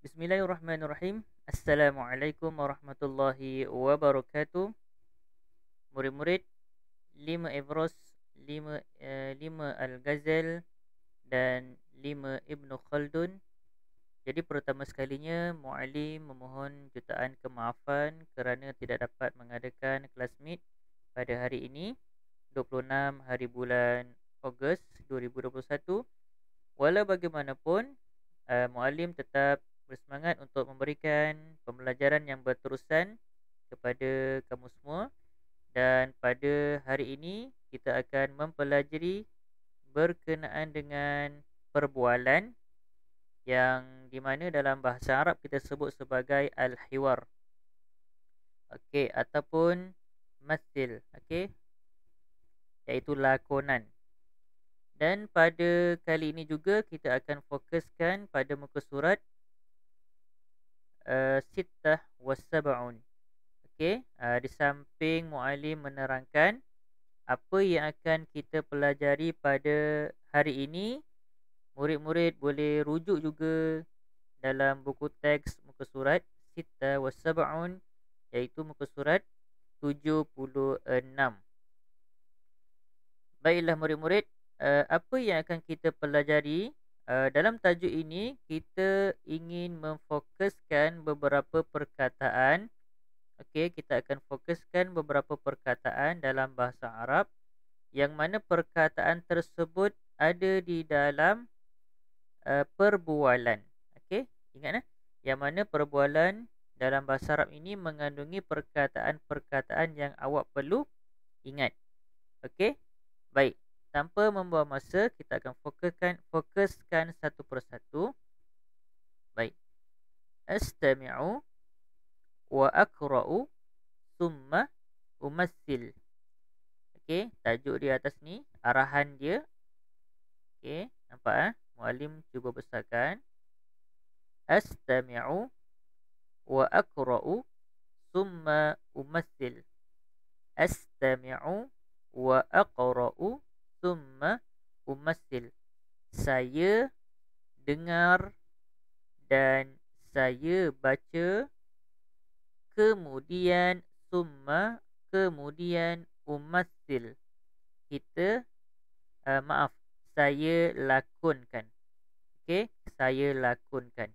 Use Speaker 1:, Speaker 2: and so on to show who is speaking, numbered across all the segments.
Speaker 1: Bismillahirrahmanirrahim. Assalamualaikum warahmatullahi wabarakatuh. Murid-murid 5 Evros, 5 Al-Ghazal dan 5 Ibn Khaldun. Jadi pertama sekalinya Muallim memohon jutaan kemaafan kerana tidak dapat mengadakan kelas meet pada hari ini 26 hari bulan Ogos 2021. Walau bagaimanapun, Muallim tetap bersemangat untuk memberikan pembelajaran yang berterusan kepada kamu semua. Dan pada hari ini kita akan mempelajari berkenaan dengan perbualan yang di mana dalam bahasa Arab kita sebut sebagai al-hiwar. Okey, ataupun mathil, okey, iaitu lakonan. Dan pada kali ini juga kita akan fokuskan pada muka surat Sittah was-Sab'un. Okey, di samping Muallim menerangkan apa yang akan kita pelajari pada hari ini, murid-murid boleh rujuk juga dalam buku teks muka surat Sittah was-Sab'un, iaitu muka surat 76. Baiklah murid-murid, apa yang akan kita pelajari dalam tajuk ini, kita ingin memfokuskan beberapa perkataan. Okey, kita akan fokuskan beberapa perkataan dalam bahasa Arab yang mana perkataan tersebut ada di dalam perbualan. Okey, ingat yang mana perbualan dalam bahasa Arab ini mengandungi perkataan-perkataan yang awak perlu ingat. Okey, baik. Tanpa membuang masa, kita akan fokuskan satu persatu. Baik. Astami'u wa aqra'u thumma umassil. Okey, tajuk di atas ni, arahan dia. Okey, nampak Muallim cuba besarkan. Astami'u wa aqra'u thumma umassil. Astami'u wa aqra'u thumma umassil. Saya dengar dan saya baca, kemudian umassil. Kita saya lakonkan. Okey, saya lakonkan.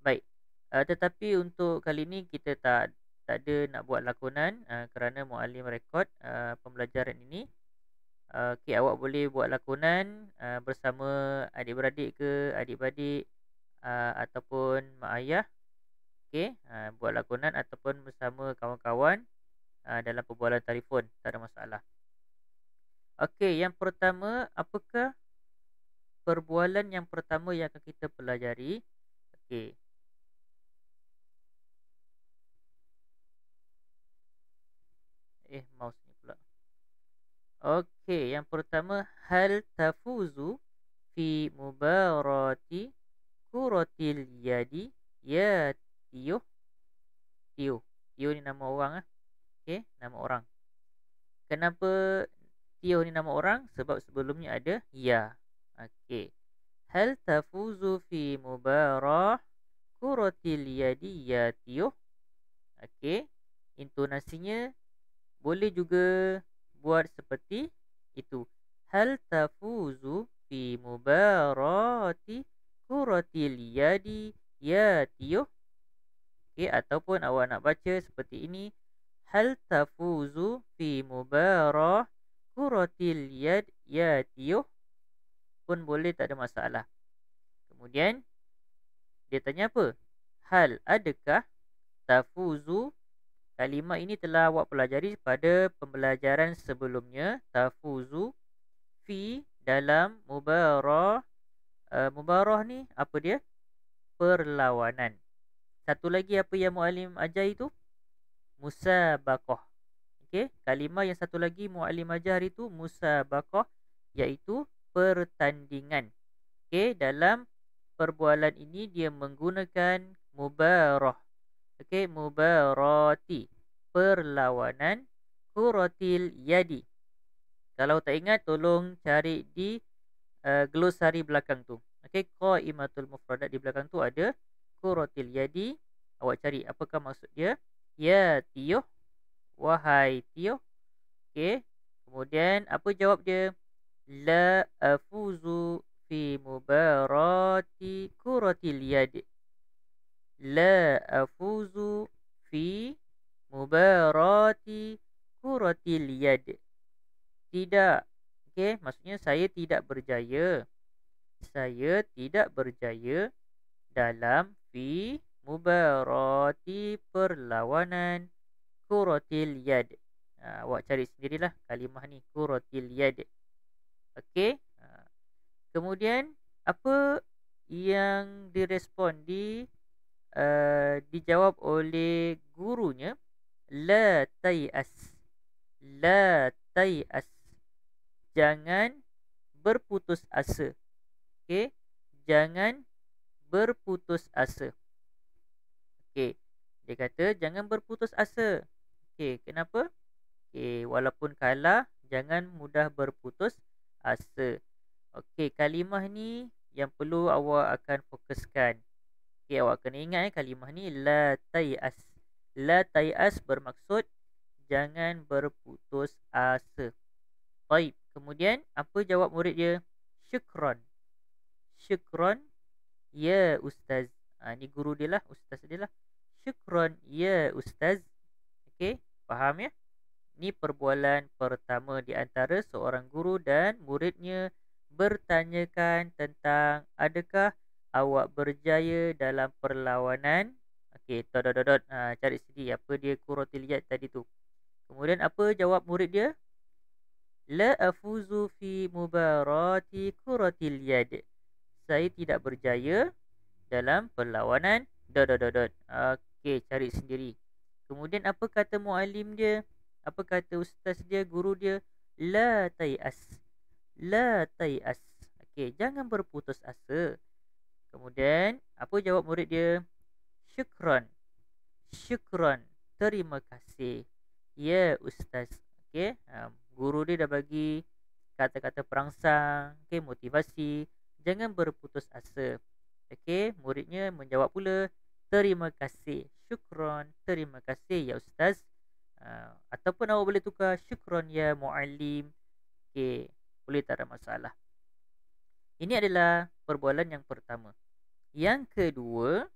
Speaker 1: Baik. Tetapi untuk kali ni kita tak ada nak buat lakonan kerana Muallim rekod pembelajaran ini. Okey, awak boleh buat lakonan bersama adik-beradik ke adik-beradik ataupun mak ayah. Okey, buat lakonan ataupun bersama kawan-kawan dalam perbualan telefon, tak ada masalah. Okey, yang pertama, apakah perbualan yang pertama yang akan kita pelajari? Okey. Mouse ni pula. Okey, yang pertama, hal tafuzu fi mubarati kuratil yadi ya Tio. Tio ni nama orang Okey, nama orang. Kenapa Tio ni nama orang? Sebab sebelumnya ada ya. Okey. Hal tafuzu fi mubarah kuratil yadi ya Tio. Okey. Intonasinya boleh juga buat seperti itu. Hal tafuzu fi mubarati kuratil yadi ya Tio. Okey, ataupun awak nak baca seperti ini. Hal tafuzu fi mubarah kuratil yad ya Tio pun boleh, tak ada masalah. Kemudian dia tanya apa? Hal, adakah tafuzu? Kalimah ini telah awak pelajari pada pembelajaran sebelumnya. Tafuzu fi dalam mubarah. Mubarah ni apa dia? Perlawanan. Satu lagi apa yang Muallim ajar itu? Musabaqah. Okey, kalimah yang satu lagi Muallim ajar itu musabaqah, iaitu pertandingan. Okey, dalam perbualan ini dia menggunakan mubarah. Okey, mubarati, perlawanan, kuratil yadi. Kalau tak ingat, tolong cari di glosari belakang tu. Okey, qaimatul mufradat di belakang tu ada kuratil yadi. Awak cari apakah maksud dia. Ya Tioh, wahai Tioh. Okey. Kemudian apa jawab dia? La afuzu fi mubarati kuratil yad. La afuzu fi mubarati kuratil yad. Tidak. Okey, maksudnya saya tidak berjaya. Saya tidak berjaya dalam fi mubarati perlawanan kuratil yad. Awak cari sendirilah kalimah ni, kuratil yad. Okey. Kemudian apa yang direspon dijawab oleh gurunya? La tayas. La tayas. Jangan berputus asa. Okey. Jangan berputus asa. Okey. Dia kata jangan berputus asa. Okey, kenapa? Okey, walaupun kalah, jangan mudah berputus asa. Okey, kalimah ni yang perlu awak akan fokuskan. Okey, awak kena ingat kalimah ni la tayas. La tayas bermaksud jangan berputus asa. Baik, kemudian apa jawab murid dia? Syukran. Syukran ya ustaz. Ni guru dia lah, ustaz dia lah. Syukran ya ustaz. Okey, faham ya? Ni perbualan pertama di antara seorang guru dan muridnya bertanyakan tentang adakah awak berjaya dalam perlawanan. Okey, dot dot dot. Cari sendiri apa dia kuratil yad tadi tu. Kemudian apa jawab murid dia? La afuzu fi mubarati kuratil yad. Saya tidak berjaya dalam perlawanan dot dot dot dot. Okey, cari sendiri. Kemudian apa kata muallim dia? Apa kata ustaz dia, guru dia? La tayas. La tayas. Okey, jangan berputus asa. Kemudian apa jawab murid dia? Syukran. Syukran. Terima kasih. Ya ustaz. Okey, guru dia dah bagi kata-kata perangsang, okey, motivasi, jangan berputus asa. Okey, muridnya menjawab pula, terima kasih. Syukran. Terima kasih ya ustaz. Ataupun awak boleh tukar syukran ya muallim. Okey, boleh, tak ada masalah. Ini adalah perbualan yang pertama. Yang kedua,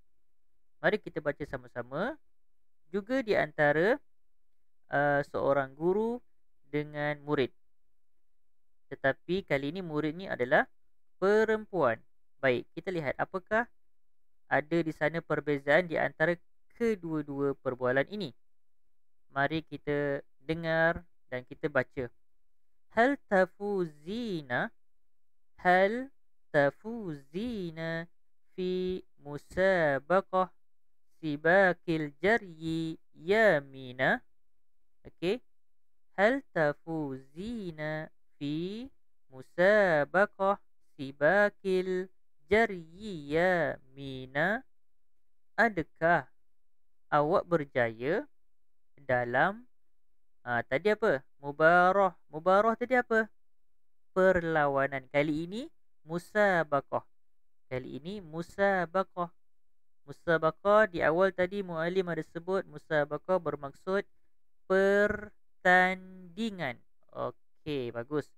Speaker 1: mari kita baca sama-sama. Juga di antara seorang guru dengan murid. Tetapi kali ini murid ni adalah perempuan. Baik, kita lihat apakah ada di sana perbezaan di antara kedua-dua perbualan ini. Mari kita dengar dan kita baca. Hal tafuzina fi musabaqah sibakil jaryi yamina. Okey. Hal tafuzina fi musabaqah sibakil jaryi yamina. Adakah awak berjaya dalam tadi apa? Mubarah. Mubarah tadi apa? Perlawanan. Kali ini musabaqah. Kali ini musabaqah. Musabaqah di awal tadi muallim ada sebut musabaqah bermaksud pertandingan. Okey, bagus.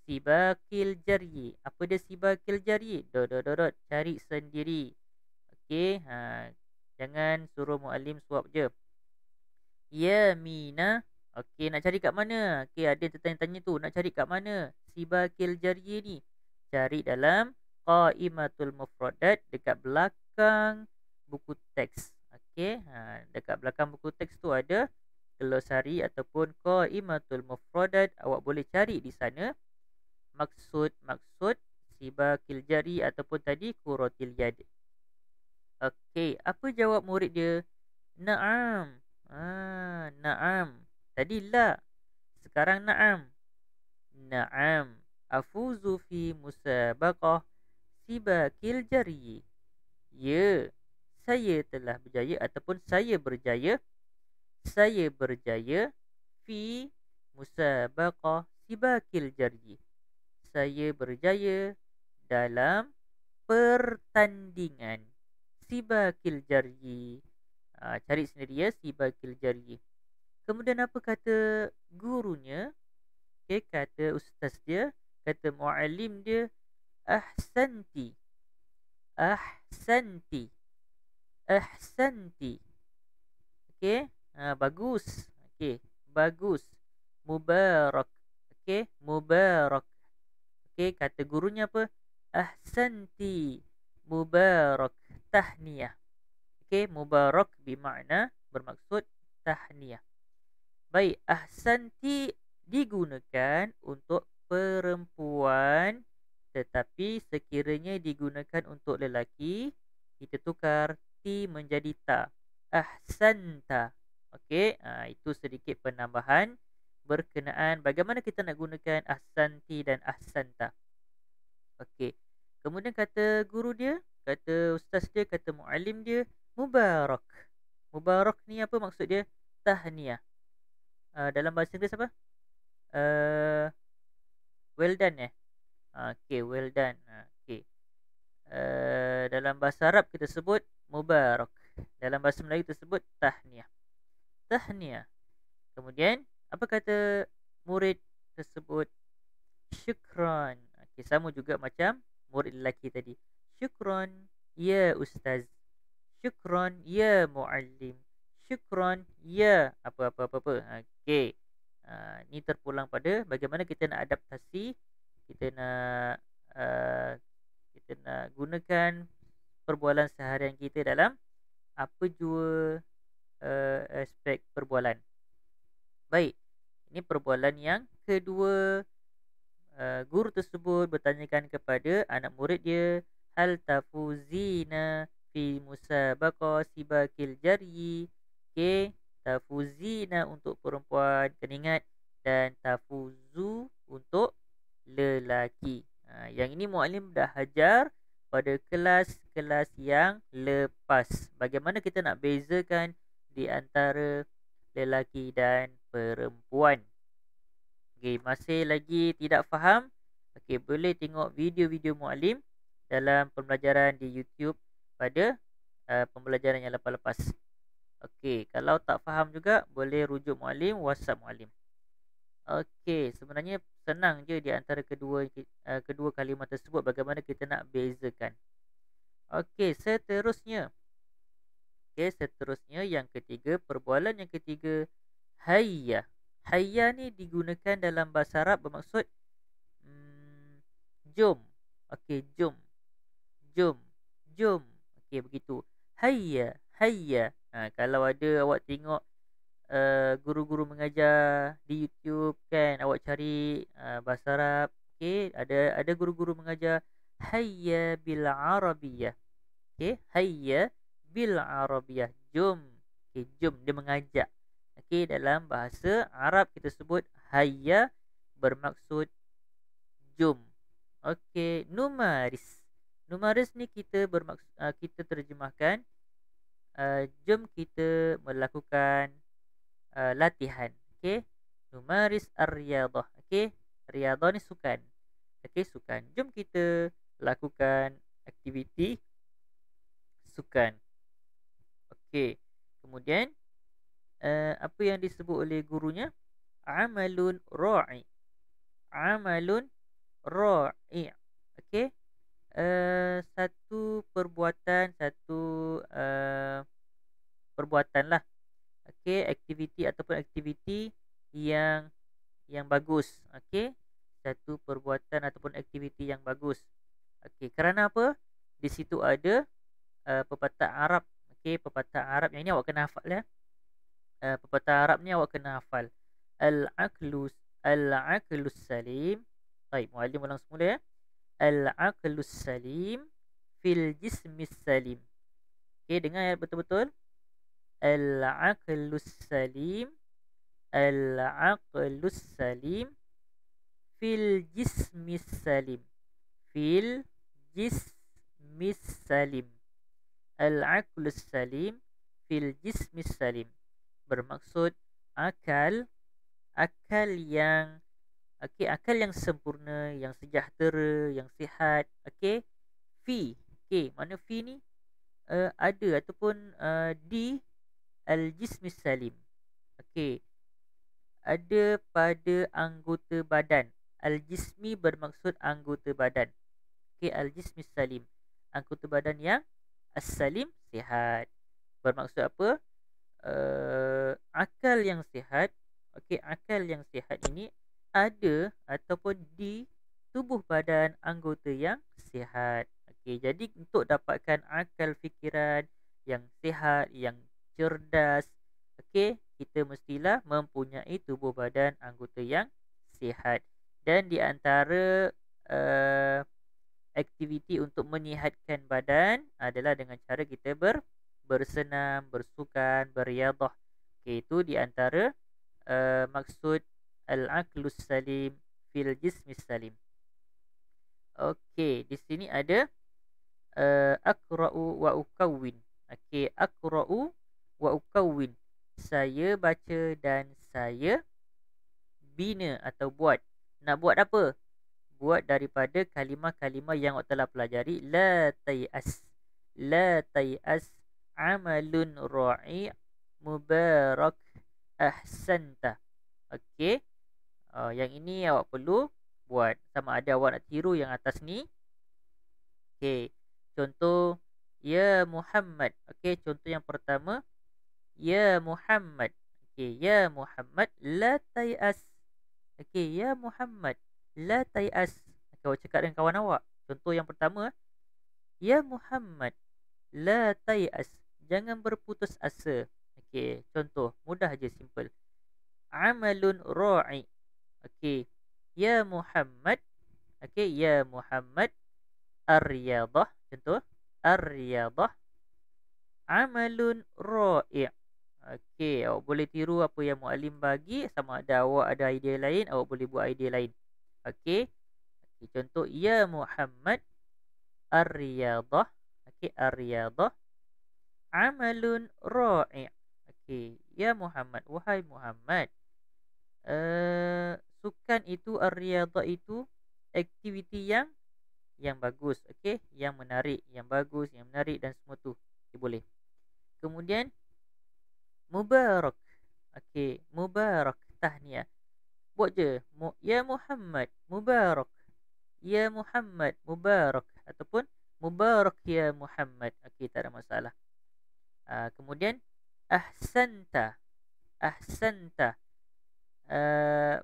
Speaker 1: Sibakil jaryi. Apa dia sibakil jaryi? Dot dot dot. Cari sendiri. Okey, jangan suruh muallim suap je. Yamina. Okey, nak cari kat mana? Okey, ada tertanya-tanya tu. Nak cari kat mana sibakil jaryi ni? Cari dalam qaimatul mufradat dekat belakang buku teks. Okey, dekat belakang buku teks tu ada glosari ataupun qaimatul mufradat. Awak boleh cari di sana maksud-maksud sibakil jaryi ataupun tadi kuratil yad. Okey, apa jawab murid dia? Naam. Naam. Tadi la. Sekarang naam. Naam. Afuzu fi musabaqah sibakil jaryi. Ya, saya telah berjaya ataupun saya berjaya. Saya berjaya fi musabaqah sibakil jaryi. Saya berjaya dalam pertandingan sibakil jaryi. Cari sendiri ya, sibakil jaryi. Kemudian apa kata gurunya? Okey, kata ustaz dia, kata muallim dia, ahsanti. Ahsanti. Ahsanti. Okey, bagus. Okey, bagus. Mubarak. Okey, mubarak. Okey, kata gurunya apa? Ahsanti. Mubarak. Tahniyah. Okey, mubarak bermakna bermaksud tahniyah. Baik, ahsanti digunakan untuk perempuan, tetapi sekiranya digunakan untuk lelaki, kita tukar ti menjadi ta. Ahsanta. Okey, itu sedikit penambahan berkenaan bagaimana kita nak gunakan ahsanti dan ahsanta. Okey. Kemudian kata guru dia, kata ustaz dia, kata muallim dia, mubarak. Mubarak ni apa maksud dia? Tahniah. Dalam bahasa Inggeris apa? Uh, well done okey, well done. Okey. Dalam bahasa Arab kita sebut mubarak. Dalam bahasa Melayu kita sebut tahniah. Tahniah. Kemudian apa kata murid tersebut? Syukran. Okey, sama juga macam murid lelaki tadi. Syukran ya ustaz. Syukran ya muallim. Syukran ya apa-apa-apa. Okey. Ni terpulang pada bagaimana kita nak adaptasi, kita nak gunakan perbualan seharian kita dalam apa jua aspek perbualan. Baik. Ini perbualan yang kedua. Guru tersebut bertanyakan kepada anak murid dia, hal tafuzina fi musabaqah sibakil jaryi. Okey, tafuzina untuk perempuan, kena ingat, dan tafuzu untuk lelaki. Yang ini muallim dah ajar pada kelas-kelas yang lepas. Bagaimana kita nak bezakan di antara lelaki dan perempuan. Okey, masih lagi tidak faham? Okey, boleh tengok video-video muallim dalam pembelajaran di YouTube pada pembelajaran yang lepas-lepas. Okey, kalau tak faham juga boleh rujuk muallim, WhatsApp muallim. Okey, sebenarnya senang je di antara kedua kalimah tersebut bagaimana kita nak bezakan. Okey, seterusnya. Okey, seterusnya yang ketiga, perbualan yang ketiga, hayya. Hayya ni digunakan dalam bahasa Arab bermaksud jom. Okey, jom. Jom. Jom. Okey, begitu. Hayya. Hayya. Kalau ada awak tengok guru-guru mengajar di YouTube kan, awak cari bahasa Arab. Okey, ada guru-guru mengajar hayya bil arabiyah. Okey, hayya bil arabiyah. Jom. Okey, jom, dia mengajak. Okey, dalam bahasa Arab kita sebut hayya bermaksud jom. Okey, numaris. Numaris ni kita kita terjemahkan jom kita melakukan latihan. Okey, numaris ar-riyadah. Okey, riyadah ni sukan. Okey, sukan. Jom kita lakukan aktiviti sukan. Okey, kemudian apa yang disebut oleh gurunya? Amalun ra'i. Amalun ra'i. Okey. Satu perbuatan, perbuatan lah. Okey, aktiviti ataupun aktiviti yang bagus. Okey. Satu perbuatan ataupun aktiviti yang bagus. Okey, kerana apa? Di situ ada pepatah Arab. Okey, pepatah Arab yang ini awak kena hafal ya. Pepatah Arab ni awak kena hafal. Al-aqlus salim. Baik, muallim ulang semula ya. Al-aqlus salim fil jismis salim. Okey, dengar ya betul-betul. Al-aqlus salim. Al-aqlus salim fil jismis salim. Fil jismis salim. Al-aqlus salim fil jismis salim. Bermaksud akal yang akal yang sempurna, yang sejahtera, yang sihat. Okey, fi. Okey, mana fi ni? ada ataupun di al-jismis salim. Okey, ada pada anggota badan. Al-jismi bermaksud anggota badan. Okey, al-jismis salim. Anggota badan yang as-salim, sihat. Bermaksud apa? Akal yang sihat. Okey, akal yang sihat ini ada ataupun di tubuh badan anggota yang sihat. Okey, jadi untuk dapatkan akal fikiran yang sihat, yang cerdas, okey, kita mestilah mempunyai tubuh badan anggota yang sihat. Dan di antara uh, aktiviti untuk menyihatkan badan adalah dengan cara kita bersenam, bersukan, beriadah. Okey, itu di antara maksud al-aqlus salim fil jismis salim. Okey, di sini ada aqra'u wa ukawwin. Okey, aqra'u wa ukawwin. Saya baca dan saya bina atau buat. Nak buat apa? Buat daripada kalimah-kalimah yang awak telah pelajari. La tay'as. La tay'as amalun ra'i mubarak ahsanta. Okey. Yang ini awak perlu buat. Sama ada awak nak tiru yang atas ni. Okey. Contoh, ya Muhammad. Okey, contoh yang pertama, ya Muhammad. Okey, ya Muhammad la tay'as. Okey, ya Muhammad la tay'as. Okay, awak cakap dengan kawan awak. Contoh yang pertama, ya Muhammad la tay'as. Jangan berputus asa. Okey, contoh mudah aja, simple. Amalun ra'i. Okey, ya Muhammad. Okey, ya Muhammad ar-riyadah. Contoh, ar-riyadah amalun ra'i'. Okey, awak boleh tiru apa yang muallim bagi. Sama ada awak ada idea lain, awak boleh buat idea lain. Okey. Okay, contoh, ya Muhammad ar-riyadah. Okey, ar-riyadah amalun ra'i'. Okey, ya Muhammad, wahai Muhammad, sukan itu, ar-riyadah itu aktiviti yang bagus. Okey, yang menarik, yang bagus, yang menarik dan semua tu. Okay, boleh. Kemudian mubarak. Okey, mubarak, tahniah. Buat je. Ya Muhammad mubarak. Ya Muhammad mubarak. Ataupun mubarak ya Muhammad. Okey, tak ada masalah. Kemudian ahsanta. Ahsanta.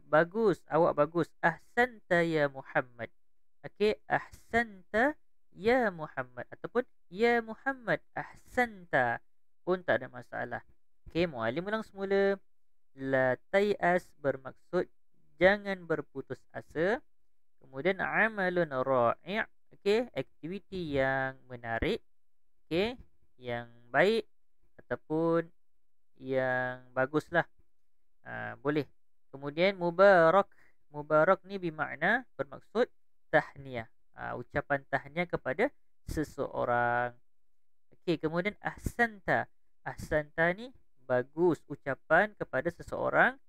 Speaker 1: Bagus, awak bagus. Ahsanta ya Muhammad. Okey, ahsanta ya Muhammad. Ataupun ya Muhammad ahsanta pun tak ada masalah. Okey, muallim ulang semula. La tay'as bermaksud jangan berputus asa. Kemudian amalun ra'i'. Okey, aktiviti yang menarik. Okey, yang baik ataupun yang baguslah. Boleh. Kemudian mubarak. Mubarak ni bermakna, bermaksud tahniah. Ucapan tahniah kepada seseorang. Okey, kemudian ahsanta. Ahsanta ni bagus, ucapan kepada seseorang.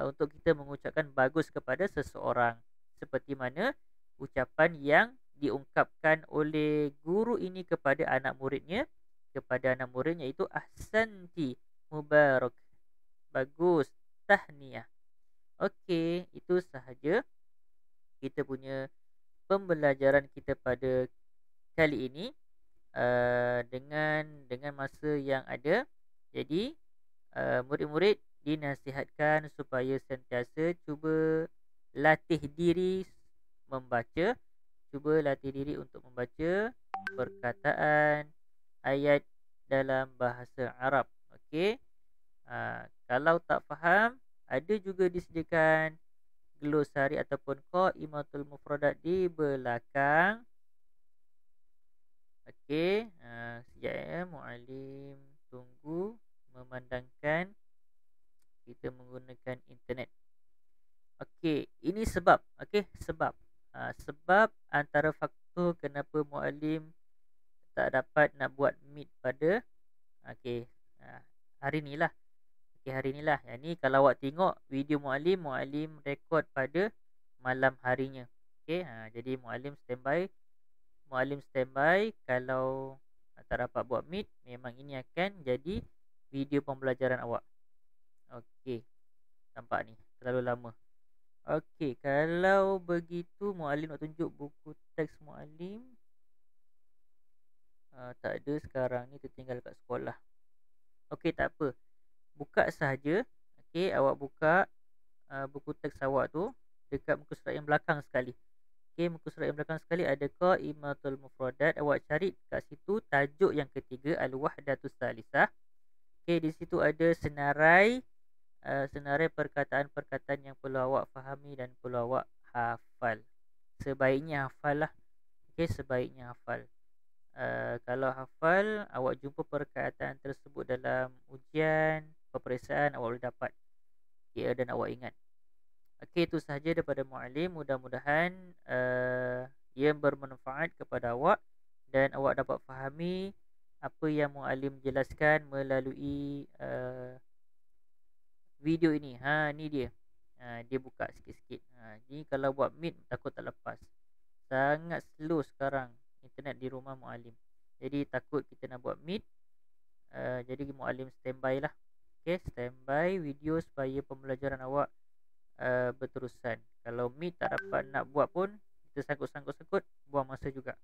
Speaker 1: Untuk kita mengucapkan bagus kepada seseorang. Seperti mana ucapan yang diungkapkan oleh guru ini kepada anak muridnya. Kepada anak muridnya itu ahsanti mubarak. Bagus, tahniah. Okey, itu sahaja kita punya pembelajaran kita pada kali ini. Dengan masa yang ada. Jadi murid-murid dinasihatkan supaya sentiasa cuba latih diri membaca. Cuba latih diri untuk membaca perkataan ayat dalam bahasa Arab. Okey. Kalau tak faham, ada juga disediakan glosari ataupun qaimatul mufradat di belakang. Okey, sekejap ya, muallim tunggu memandangkan kita menggunakan internet. Okey, ini sebab. Okey, sebab. Sebab antara faktor kenapa muallim tak dapat nak buat meet pada hari ni lah. Okey, hari ni lah. Yang ni kalau awak tengok video muallim rekod pada malam harinya. Okey, jadi muallim standby. Muallim standby kalau tak dapat buat meet, memang ini akan jadi video pembelajaran awak. Okey, nampak ni terlalu lama. Okey, kalau begitu muallim nak tunjuk buku teks muallim. Tak ada sekarang ni, tertinggal kat sekolah. Okey, tak apa. Buka sahaja. Okey, awak buka buku teks awak tu dekat muka surat yang belakang sekali. Okey, muka surat yang belakang sekali ada Qaimatul Mufradat. Awak cari kat situ tajuk yang ketiga, Al-Wahdatus Salisah. Okey, di situ ada senarai senarai perkataan-perkataan yang perlu awak fahami dan perlu awak hafal. Sebaiknya hafal lah. Okey, sebaiknya hafal. Kalau hafal, awak jumpa perkataan tersebut dalam ujian, peperiksaan, awak boleh dapat kira dan awak ingat. Okey, itu sahaja daripada muallim. Mudah-mudahan ia bermanfaat kepada awak dan awak dapat fahami apa yang muallim jelaskan melalui video ini. Ni dia. Dia buka sikit-sikit. Jadi kalau buat meet takut tak lepas. Sangat slow sekarang internet di rumah muallim. Jadi takut kita nak buat meet. Jadi muallim standby lah. Okay, standby video supaya pembelajaran awak berterusan. Kalau meet tak dapat nak buat pun, kita sangkut-sangkut buang masa juga.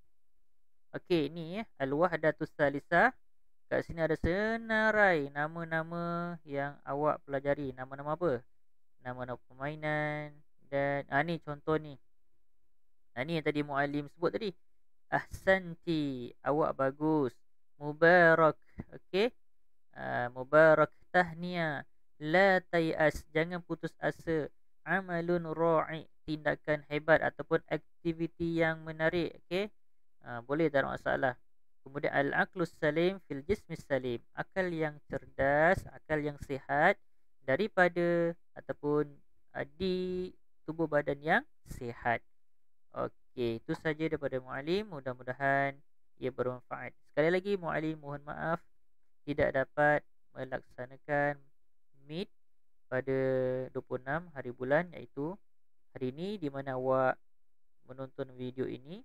Speaker 1: Okay, ni Al-Wahdatus Salisah. Kat sini ada senarai nama-nama yang awak pelajari. Nama-nama apa? Nama-nama permainan. Dan ni contoh ni. Ni yang tadi muallim sebut tadi. Ahsanti, awak bagus. Mubarak, okey. Mubarak, tahniah. La tayas, jangan putus asa. Amalun ra'i, tindakan hebat ataupun aktiviti yang menarik, okey. Boleh, tak ada masalah. Kemudian al-aqlus salim fil jismis salim, akal yang cerdas, akal yang sihat daripada ataupun di tubuh badan yang sihat. Okey, itu saja daripada muallim. Mudah-mudahan ia bermanfaat. Sekali lagi muallim mohon maaf tidak dapat melaksanakan meet pada 26 hari bulan, iaitu hari ini di mana awak menonton video ini.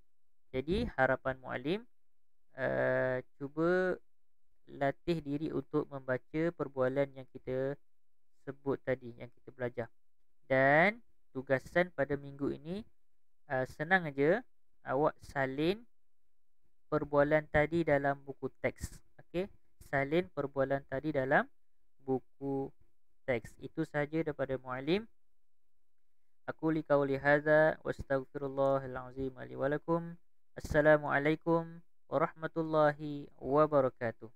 Speaker 1: Jadi harapan muallim cuba latih diri untuk membaca perbualan yang kita sebut tadi, yang kita belajar. Dan tugasan pada minggu ini senang aja, awak salin perbualan tadi dalam buku teks. Okey, salin perbualan tadi dalam buku teks. Itu saja daripada muallim. Aku li qauli hadza wa astaghfirullahal azim li wa lakum. Assalamualaikum warahmatullahi wabarakatuh.